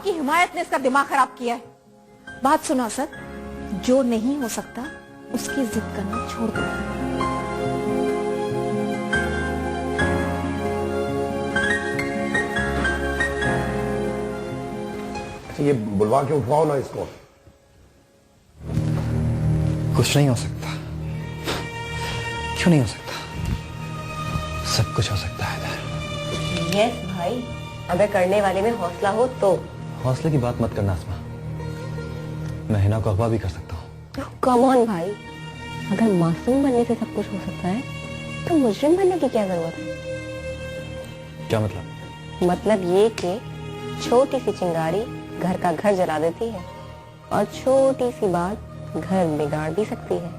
आपकी हिमायत ने इसका दिमाग खराब किया है। बात सुनो असद, जो नहीं हो सकता उसकी जिद करना छोड़ दो। ये बुलवा के उठवाओ ना इसको। कुछ नहीं हो सकता। क्यों नहीं हो सकता? सब कुछ हो सकता है इधर। यस भाई, अगर करने वाले में हौसला हो तो। हौसले की बात मत करना आसमा, मैं हिना को अगवा भी कर सकता हूँ। कम ऑन भाई, अगर मासूम बनने से सब कुछ हो सकता है तो मुजरिम बनने की क्या जरूरत है? क्या मतलब? मतलब ये कि छोटी सी चिंगारी घर का घर जला देती है और छोटी सी बात घर बिगाड़ भी सकती है।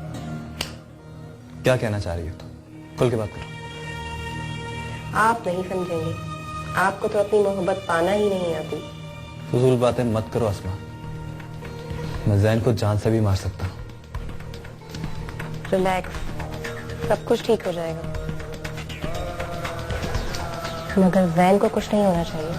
क्या कहना चाह रही हो तुम? खुल के बात करो। आप नहीं समझेंगे, आपको तो अपनी मोहब्बत पाना ही नहीं आती। फजूल बातें मत करो आसमा, मैं जैन को जान से भी मार सकता हूँ। रिलैक्स, सब कुछ ठीक हो जाएगा, मगर जैन को कुछ नहीं होना चाहिए।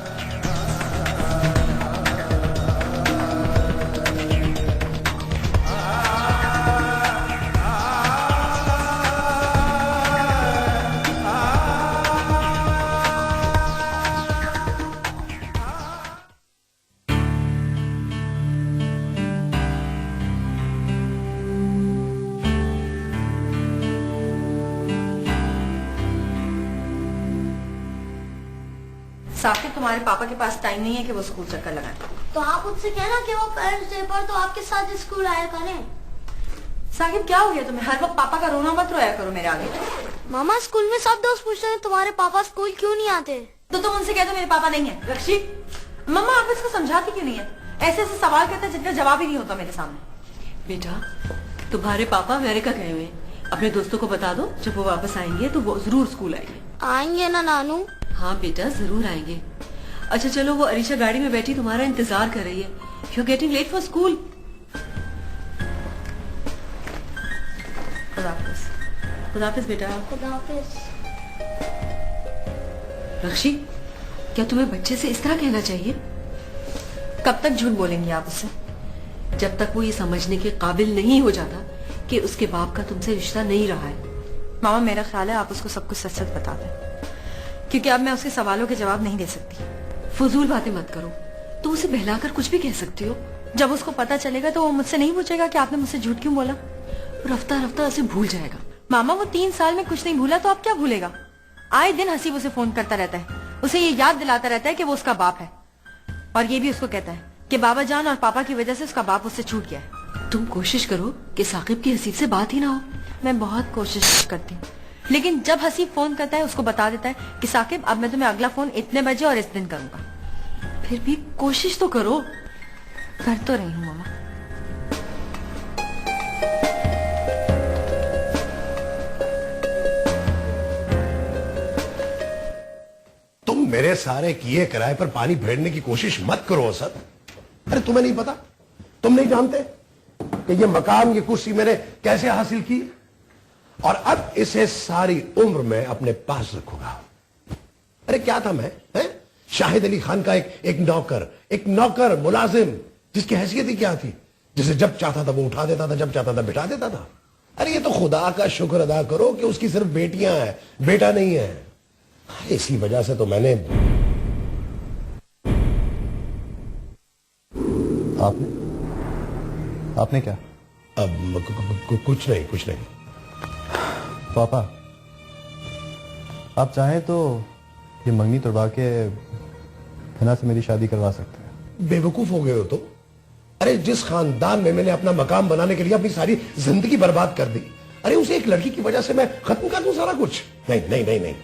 साकिब, तुम्हारे पापा के पास टाइम नहीं है कि वो स्कूल चक्कर लगाएं। तो आप उससे कहना कि वो पेरेंट्स डे पर तो आपके साथ स्कूल आया करें। साकिब, क्या हो गया तुम्हें? हर वक्त पापा का रोना मत रोया करो मेरे आगे। मामा, स्कूल में सब दोस्त पूछते हैं तुम्हारे पापा स्कूल क्यों नहीं आते। तो तुम उनसे कह दो मेरे पापा नहीं है। रक्षी, मम्मा आप इसको समझाती क्यों नहीं है? ऐसे ऐसे सवाल करते हैं जिनका जवाब ही नहीं होता मेरे सामने। बेटा, तुम्हारे पापा अमेरिका गए हुए हैं, अपने दोस्तों को बता दो, जब वो वापस आएंगे तो वो जरूर स्कूल आएंगे। आएंगे ना नानू? हाँ बेटा, जरूर आएंगे। अच्छा चलो, वो अरीशा गाड़ी में बैठी तुम्हारा इंतजार कर रही है। You are getting late for school. खुदाफिज बेटा। खुदाफिज। रक्षी, क्या तुम्हें बच्चे से इस तरह कहना चाहिए? कब तक झूठ बोलेंगी आप उससे? जब तक वो ये समझने के काबिल नहीं हो जाता कि उसके बाप का तुमसे रिश्ता नहीं रहा है। मामा, मेरा ख्याल है आप उसको सब कुछ सच सच बता दें, क्योंकि अब मैं उसके सवालों के जवाब नहीं दे सकती। फजूल बातें मत करो, तो उसे बहलाकर कुछ भी कह सकती हो। जब उसको पता चलेगा तो वो मुझसे नहीं पूछेगा कि आपने मुझसे झूठ क्यों बोला। रफ्ता रफ्ता उसे भूल जाएगा। मामा, वो 3 साल में कुछ नहीं भूला तो अब क्या भूलेगा? आए दिन हसीब उसे फोन करता रहता है, उसे ये याद दिलाता रहता है कि वो उसका बाप है, और ये भी उसको कहता है कि बाबा जान और पापा की वजह से उसका बाप उससे छूट गया है। तुम कोशिश करो कि साकिब की हसीब से बात ही ना हो। मैं बहुत कोशिश करती हूँ, लेकिन जब हसीब फोन करता है उसको बता देता है कि साकिब अब मैं तुम्हें अगला फोन इतने बजे और इस दिन करूंगा। फिर भी कोशिश तो करो। कर तो रही हूँ मामा। तुम मेरे सारे किए किराए पर पानी फेरने की कोशिश मत करो असद। अरे तुम्हें नहीं पता, तुम नहीं जानते कि ये मकाम, ये कुर्सी मैंने कैसे हासिल की, और अब इसे सारी उम्र में अपने पास रखूंगा। अरे क्या था मैं, हैं? शाहिद अली खान का एक नौकर मुलाजिम, जिसकी हैसियत ही क्या थी, जिसे जब चाहता था वो उठा देता था, जब चाहता था बिठा देता था। अरे ये तो खुदा का शुक्र अदा करो कि उसकी सिर्फ बेटियां हैं, बेटा नहीं है। इसी वजह से तो मैंने। आपने क्या? अब कुछ नहीं। पापा, आप चाहें तो ये मंगनी तोड़वा के हिना से मेरी शादी करवा सकते हैं। बेवकूफ हो गए हो तुम। अरे जिस खानदान में मैंने अपना मकाम बनाने के लिए अपनी सारी जिंदगी बर्बाद कर दी, अरे उसे एक लड़की की वजह से मैं खत्म कर दूं सारा कुछ? नहीं।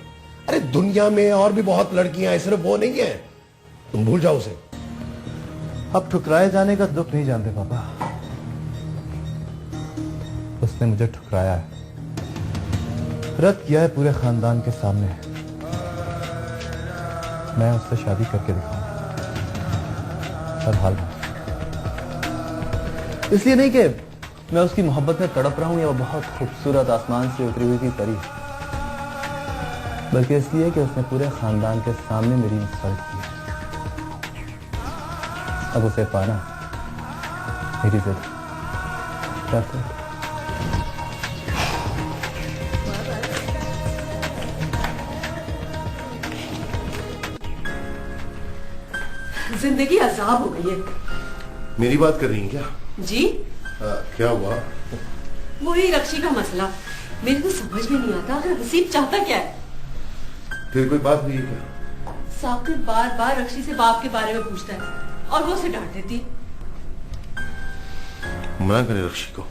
अरे दुनिया में और भी बहुत लड़कियां हैं, सिर्फ वो नहीं है। तुम भूल जाओ उसे। अब ठुकराए जाने का दुख नहीं जानते पापा। उसने मुझे ठुकराया है, रद्द किया है पूरे खानदान के सामने। मैं उससे शादी करके दिखाऊंगा, हर हाल में। इसलिए नहीं कि मैं उसकी मोहब्बत में तड़प रहा हूं या वो बहुत खूबसूरत आसमान से उतरी हुई थी परी, बल्कि इसलिए कि उसने पूरे खानदान के सामने मेरी इंसल्ट की। अब उसे पाना मेरी जिद। That's it. जिंदगी अजाब हो गई है। मेरी बात कर रही हैं क्या? जी क्या हुआ? वही रक्षी का मसला मेरे को समझ में नहीं आता। अगर हसीब चाहता क्या है? फिर कोई बात हुई है क्या? साकिब बार बार रक्षी से बाप के बारे में पूछता है और वो उसे डांट देती है। मना करे रक्षी को।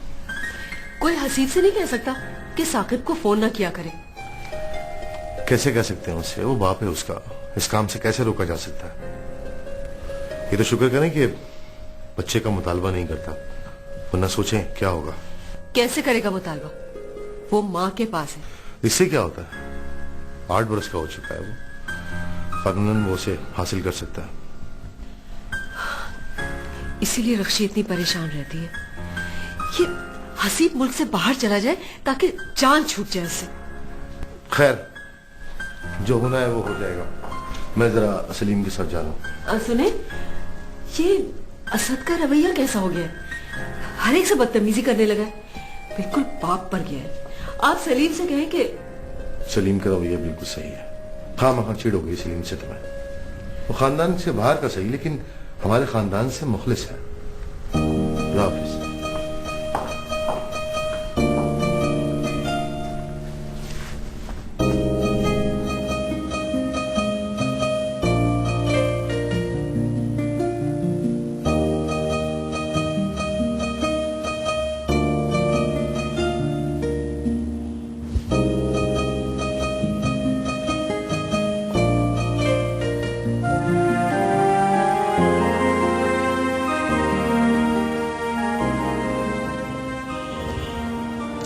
कोई हसीब से नहीं कह सकता कि साकिब को फोन ना किया करे। कैसे कह सकते हैं उससे? वो बाप है उसका। इस काम से कैसे रोका जा सकता है? ये तो शुक्र करें कि बच्चे का मुतालबा नहीं करता, वरना सोचें क्या होगा। कैसे करेगा मुतालबा? वो माँ के पास है। इससे क्या होता है? 8 बरस का हो चुका है वो, कानूनन वो उसे हासिल कर सकता है। इसीलिए रक्षी इतनी परेशान रहती है। ये हसीब मुल्क से बाहर चला जाए ताकि जान छूट जाए उससे। खैर, जो होना है वो हो जाएगा। मैं जरा सलीम के साथ जा रहा हूँ। सुने, ये असद का रवैया कैसा हो गया है? हर एक से बदतमीजी करने लगा है, बिल्कुल बाप पर गया है। आप सलीम से कहें कि सलीम का रवैया बिल्कुल सही है। खामखा चिढ़ हो गई सलीम से तुम्हें। वो खानदान से बाहर का सही, लेकिन हमारे खानदान से मुखलिस है। अल्लाह हाफिज।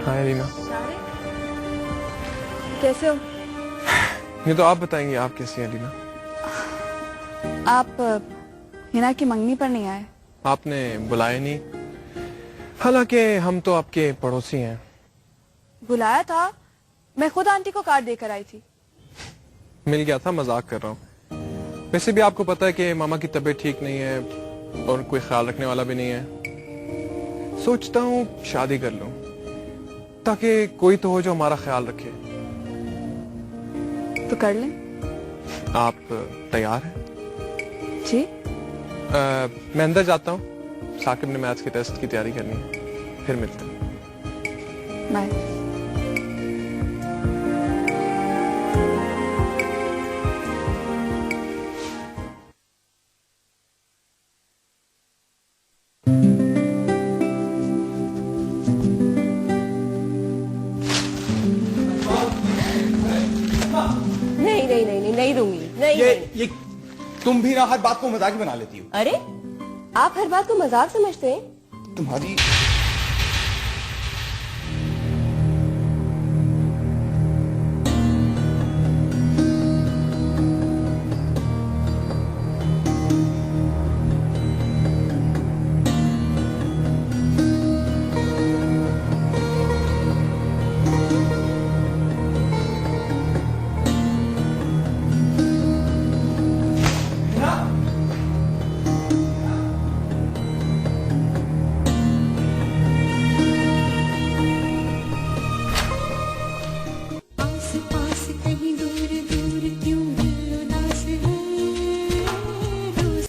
हाय रीना। कैसे हो? ये तो आप बताएंगे, आप कैसी हैं रीना? आप हिना की मंगनी पर नहीं आए? आपने बुलाया नहीं, हालांकि हम तो आपके पड़ोसी हैं। बुलाया था, मैं खुद आंटी को कार्ड देकर आई थी। मिल गया था, मजाक कर रहा हूँ। वैसे भी आपको पता है कि मामा की तबीयत ठीक नहीं है और कोई ख्याल रखने वाला भी नहीं है। सोचता हूँ शादी कर लूं ताकि कोई तो हो जो हमारा ख्याल रखे। तो कर लें। आप तैयार हैं? जी। मैं अंदर जाता हूँ, साकिब ने मैथ्स के टेस्ट की तैयारी करनी है, फिर मिलते हैं। बाय। नहीं दूंगी। नहीं, ये तुम भी ना हर बात को मजाक बना लेती हो। अरे, आप हर बात को मजाक समझते हैं? तुम्हारी